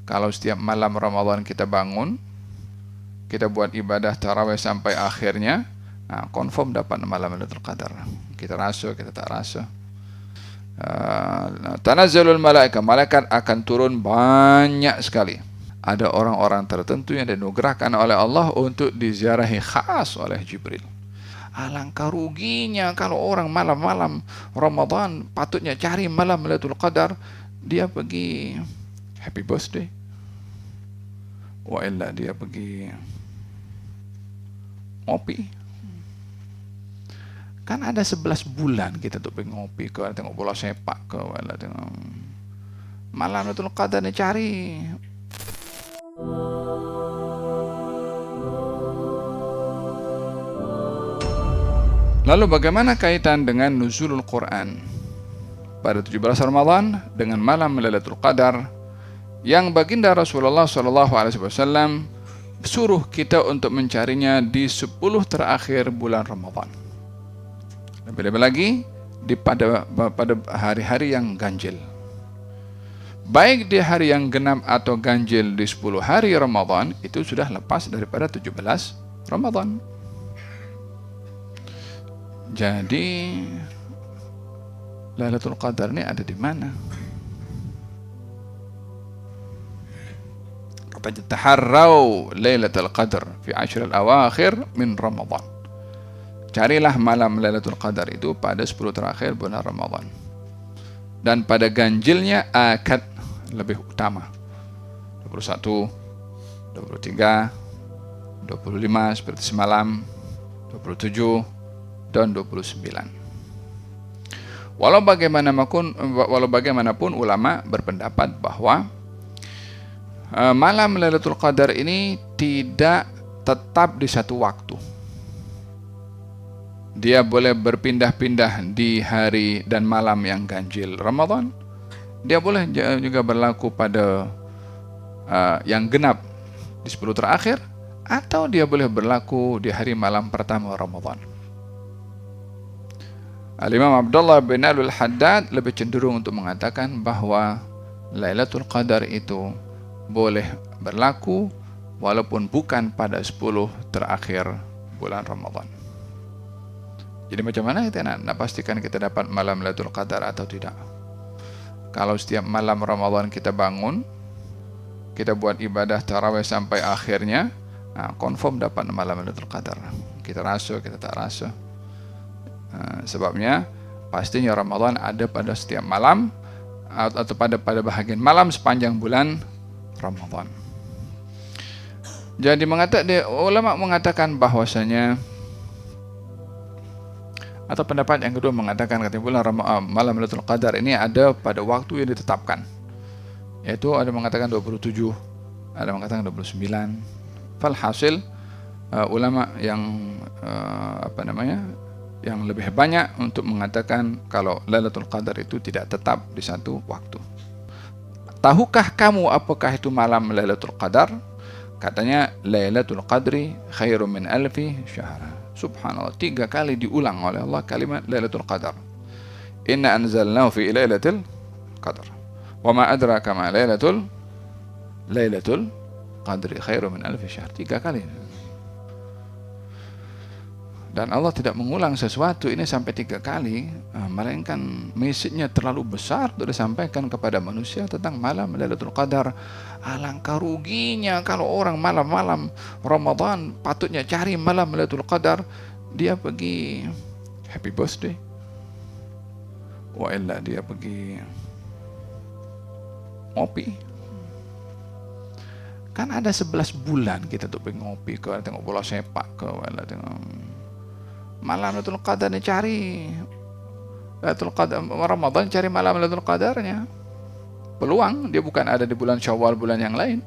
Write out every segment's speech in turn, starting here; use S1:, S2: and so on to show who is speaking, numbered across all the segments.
S1: Kalau setiap malam Ramadan kita bangun, kita buat ibadah tarawih sampai akhirnya, nah, confirm dapat malam Lailatul Qadar. Kita rasa, kita tak rasa. Tanazzalul malaikat, malaikat akan turun banyak sekali. Ada orang-orang tertentu yang dianugerahkan oleh Allah untuk diziarahi khas oleh Jibril. Alangkah ruginya kalau orang malam-malam Ramadan patutnya cari malam Lailatul Qadar, dia pergi happy birthday, wa illa dia pergi ngopi. Kan ada 11 bulan kita tuh pergi ngopi ke, tengok bola sepak ke, wala tengok malam Lailatul Qadar ni cari. Lalu bagaimana kaitan dengan nuzulul Quran pada 17 Ramadan dengan malam Lailatul Qadar yang baginda Rasulullah SAW suruh kita untuk mencarinya di 10 terakhir bulan Ramadan. Lebih-lebih lagi pada hari-hari yang ganjil. Baik di hari yang genap atau ganjil di 10 hari Ramadan, itu sudah lepas daripada 17 Ramadan. Jadi Lailatul Qadar ini ada di mana? Taharrau Lailatul Qadar fi ashr al-awakhir min Ramadan. Carilah malam Lailatul Qadar itu pada 10 terakhir bulan Ramadan. Dan pada ganjilnya akad lebih utama. 21, 23, 25 seperti semalam, 27 dan 29. Walau bagaimanapun ulama berpendapat bahwa malam Lailatul Qadar ini tidak tetap di satu waktu. Dia boleh berpindah-pindah di hari dan malam yang ganjil Ramadan. Dia boleh juga berlaku pada yang genap di 10 terakhir, atau dia boleh berlaku di hari malam pertama Ramadan. Al-Imam Abdullah bin Al-Haddad lebih cenderung untuk mengatakan bahwa Lailatul Qadar itu boleh berlaku walaupun bukan pada 10 terakhir bulan Ramadan. Jadi macam mana kita nak pastikan kita dapat malam Lailatul Qadar atau tidak? Kalau setiap malam Ramadan kita bangun, kita buat ibadah tarawih sampai akhirnya, nah, confirm dapat malam Lailatul Qadar. Kita rasa, kita tak rasa. Sebabnya pastinya Ramadan ada pada setiap malam atau pada bahagian malam sepanjang bulan Ramadan. Jadi ulama mengatakan bahwasanya, atau pendapat yang kedua mengatakan katanya bulan malam Lailatul Qadar ini ada pada waktu yang ditetapkan, yaitu ada mengatakan 27, ada mengatakan 29. Falhasil ulama yang yang lebih banyak untuk mengatakan kalau Lailatul Qadar itu tidak tetap di satu waktu. Tahukah kamu apakah itu malam Lailatul Qadar? Katanya Lailatul Qadri khairum min alfi syahr. Subhanallah, 3 kali diulang oleh Allah kalimat Lailatul Qadar. Inna anzalnahu fi Lailatul Qadar. Wa ma adraka ma Lailatul Qadri khairum min alfi syahr. 3 kali. Dan Allah tidak mengulang sesuatu ini sampai 3 kali, melainkan message-nya terlalu besar untuk disampaikan kepada manusia tentang malam Lailatul Qadar. Alangkah ruginya kalau orang malam-malam Ramadan patutnya cari malam Lailatul Qadar, dia pergi happy birthday, wa illa dia pergi ngopi. Kan ada 11 bulan kita tuh pergi ngopi ke, tengok bola sepak ke, wala tengok malam Lailatul Qadar ni cari Lailatul Qadar Ramadan, cari malam Lailatul Qadarnya. Peluang dia bukan ada di bulan Syawal, bulan yang lain.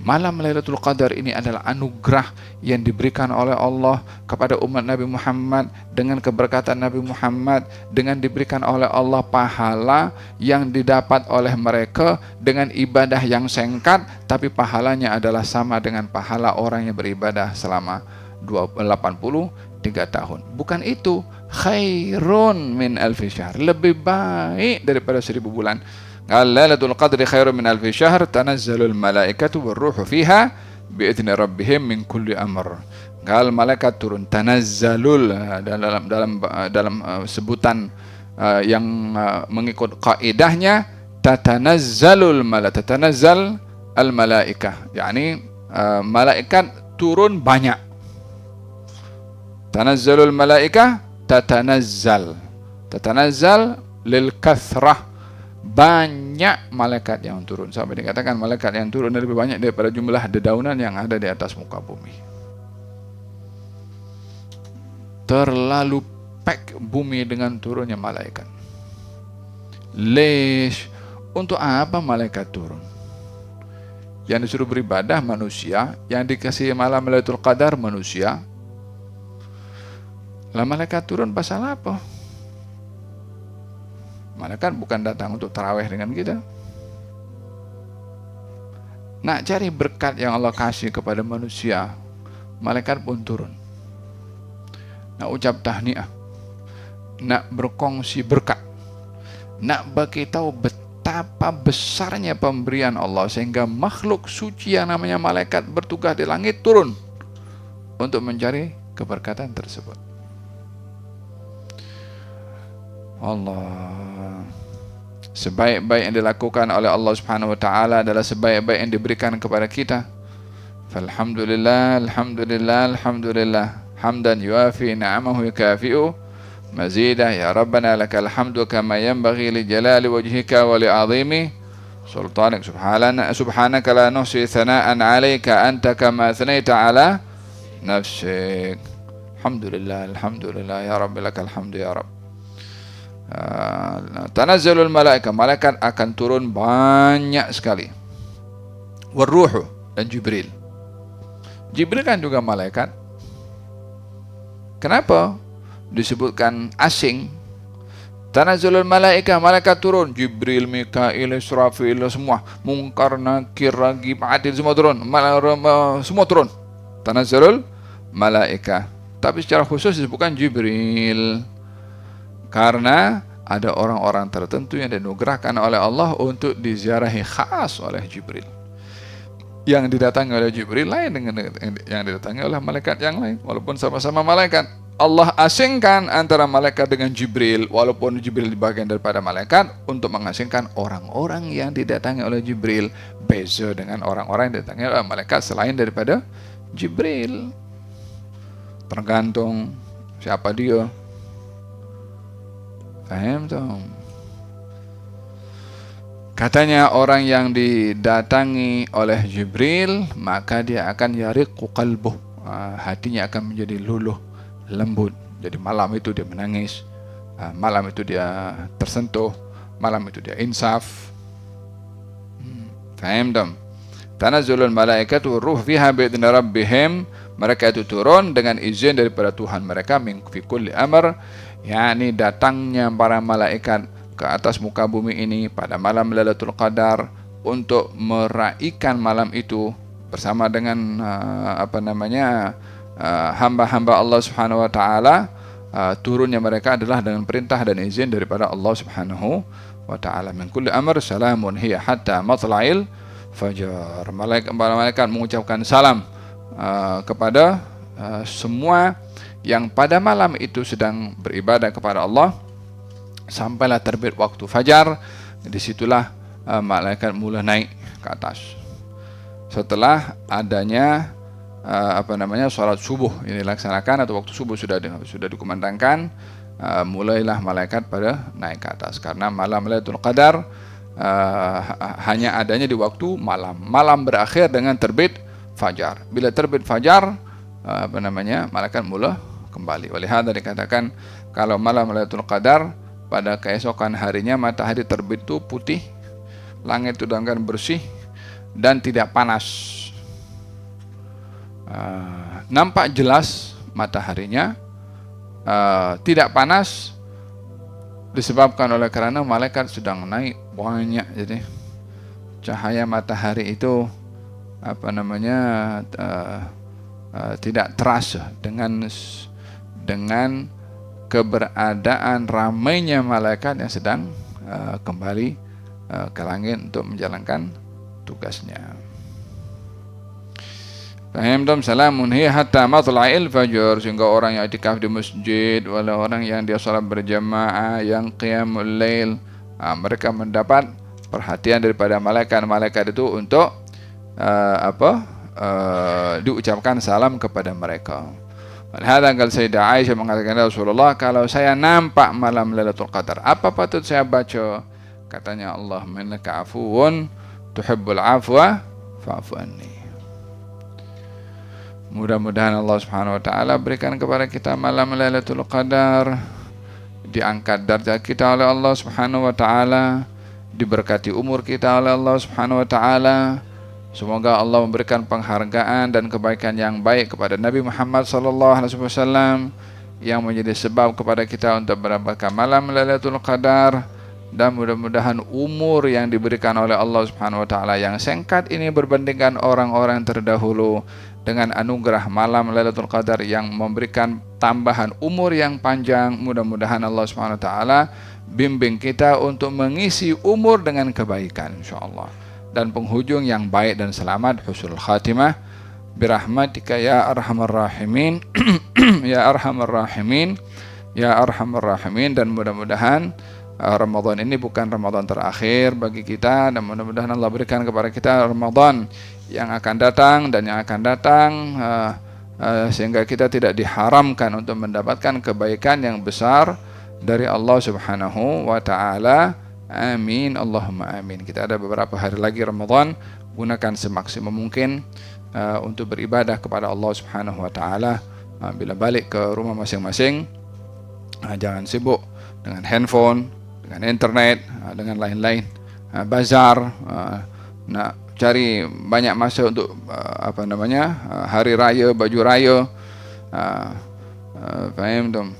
S1: Malam Lailatul Qadar ini adalah anugerah yang diberikan oleh Allah kepada umat Nabi Muhammad dengan keberkatan Nabi Muhammad, dengan diberikan oleh Allah pahala yang didapat oleh mereka dengan ibadah yang singkat, tapi pahalanya adalah sama dengan pahala orang yang beribadah selama 83 tahun. Bukan itu, khairun min alfi syahr, lebih baik daripada 1000 bulan. Qala Lailatul Qadri khairun min alfi syahr tanazzalul malaikatu warruhu fiha biidzni rabbihim min kulli amr. Qala malaikat turun, tanazzalul dalam sebutan yang mengikut kaidahnya tatanazzal al malaikah, yakni malaikat turun banyak. Tanazzalul malaikah tatanazzal lil kathrah, banyak malaikat yang turun, sampai dikatakan malaikat yang turun lebih banyak daripada jumlah dedaunan yang ada di atas muka bumi. Terlalu pack bumi dengan turunnya malaikat. Lesh, untuk apa malaikat turun? Yang disuruh beribadah manusia, yang dikasih malam Lailatul Qadar manusia. Lah malaikat turun pasal apa? Malaikat bukan datang untuk tarawih dengan kita. Nak cari berkat yang Allah kasih kepada manusia, malaikat pun turun. Nak ucap tahniah, nak berkongsi berkat, nak bagi tahu betapa besarnya pemberian Allah, sehingga makhluk suci yang namanya malaikat bertugas di langit turun untuk mencari keberkatan tersebut. Allah, sebaik-baik yang dilakukan oleh Allah Subhanahu wa taala adalah sebaik-baik yang diberikan kepada kita. Falhamdulillah, alhamdulillah, alhamdulillah, hamdan yuafi ni'amahu yukafi'u mazidah. Ya Rabbana lakal hamdu kama yanbaghi li jalali wajhika wa li 'azimi sultanik. Subhanaka la nuhsi thana'an 'alaika anta kama thanaita 'ala nafsik. Alhamdulillah, alhamdulillah, ya Rabbi lakal hamdu ya Rabb. Tanazzalul malaika, malaikat akan turun banyak sekali. Warruhu, dan Jibril. Jibril kan juga malaikat. Kenapa disebutkan asing? Tanazzalul malaika, malaikat turun. Jibril, Mikail, Israfil, semua. Munkar, Nakir, Ragib, Atid, semua turun. Semua turun. Tanazzalul malaika. Tapi secara khusus disebutkan Jibril, karena ada orang-orang tertentu yang dianugerahkan oleh Allah untuk diziarahi khas oleh Jibril. Yang didatangi oleh Jibril lain dengan yang didatangi oleh malaikat yang lain, walaupun sama-sama malaikat. Allah asingkan antara malaikat dengan Jibril, walaupun Jibril di bagian daripada malaikat, untuk mengasingkan orang-orang yang didatangi oleh Jibril, beza dengan orang-orang yang didatangi oleh malaikat selain daripada Jibril. Tergantung siapa dia. Faham tuh? Katanya orang yang didatangi oleh Jibril, maka dia akan yariqu qalbuh, hatinya akan menjadi luluh, lembut. Jadi malam itu dia menangis, malam itu dia tersentuh, malam itu dia insaf. Faham dong? Tanazzalul malaikatu ruh fiha bi'idzni rabbihim, mereka itu turun dengan izin daripada Tuhan mereka, min fi kulli amr, yakni datangnya para malaikat ke atas muka bumi ini pada malam Lailatul Qadar untuk meraihkan malam itu bersama dengan hamba-hamba Allah Subhanahu wa taala. Turunnya mereka adalah dengan perintah dan izin daripada Allah Subhanahu wa taala. Min kulli amr salamun hiya hatta matla'il fajar. Malaikat mengucapkan salam kepada semua yang pada malam itu sedang beribadah kepada Allah sampailah terbit waktu fajar. Disitulah malaikat mula naik ke atas. Setelah adanya salat subuh ini dilaksanakan, atau waktu subuh sudah dikumandangkan, mulailah malaikat pada naik ke atas, karena malam Lailatul Qadar hanya adanya di waktu malam. Malam berakhir dengan terbit fajar. Bila terbit fajar, malaikat mula kembali. Oleh hadza dikatakan kalau malam Lailatul Qadar pada keesokan harinya matahari terbit itu putih, langit itu dengan bersih dan tidak panas. Nampak jelas mataharinya, tidak panas, disebabkan oleh karena malaikat sedang naik banyak. Jadi cahaya matahari itu tidak terasa dengan keberadaan ramainya malaikat yang sedang kembali ke langit untuk menjalankan tugasnya. Fahim dom, salamun hiya hatta matla'il fajr, sehingga orang yang i'tikaf di masjid, wala orang yang dia salat berjamaah, yang qiyamul lail, mereka mendapat perhatian daripada malaikat itu untuk diucapkan salam kepada mereka. Walhada qala Sayyidah Aisyah mengatakan, Rasulullah, kalau saya nampak malam Lailatul Qadar, apa patut saya baca? Katanya, Allahumma innaka afuwun tuhibbul afwa fa'fu anni. Mudah-mudahan Allah Subhanahu wa taala berikan kepada kita malam Lailatul Qadar, diangkat darjat kita oleh Allah Subhanahu wa taala, diberkati umur kita oleh Allah Subhanahu wa taala. Semoga Allah memberikan penghargaan dan kebaikan yang baik kepada Nabi Muhammad sallallahu alaihi wasallam yang menjadi sebab kepada kita untuk mendapatkan malam Lailatul Qadar, dan mudah-mudahan umur yang diberikan oleh Allah Subhanahu wa taala yang singkat ini berbandingkan orang-orang terdahulu dengan anugerah malam Lailatul Qadar yang memberikan tambahan umur yang panjang. Mudah-mudahan Allah Subhanahu wa taala bimbing kita untuk mengisi umur dengan kebaikan insyaallah, dan penghujung yang baik dan selamat, husnul khatimah, birahmatika ya arhamar rahimin ya arhamar rahimin ya arhamar rahimin. Dan mudah-mudahan Ramadan ini bukan Ramadan terakhir bagi kita, dan mudah-mudahan Allah berikan kepada kita Ramadan yang akan datang dan yang akan datang, sehingga kita tidak diharamkan untuk mendapatkan kebaikan yang besar dari Allah Subhanahu wa taala. Amin, Allahumma amin. Kita ada beberapa hari lagi Ramadan, gunakan semaksimum mungkin untuk beribadah kepada Allah Subhanahu wa taala. Bila balik ke rumah masing-masing, jangan sibuk dengan handphone, dengan internet, dengan lain-lain, bazar, nak cari banyak masa untuk hari raya, baju raya, faham dong.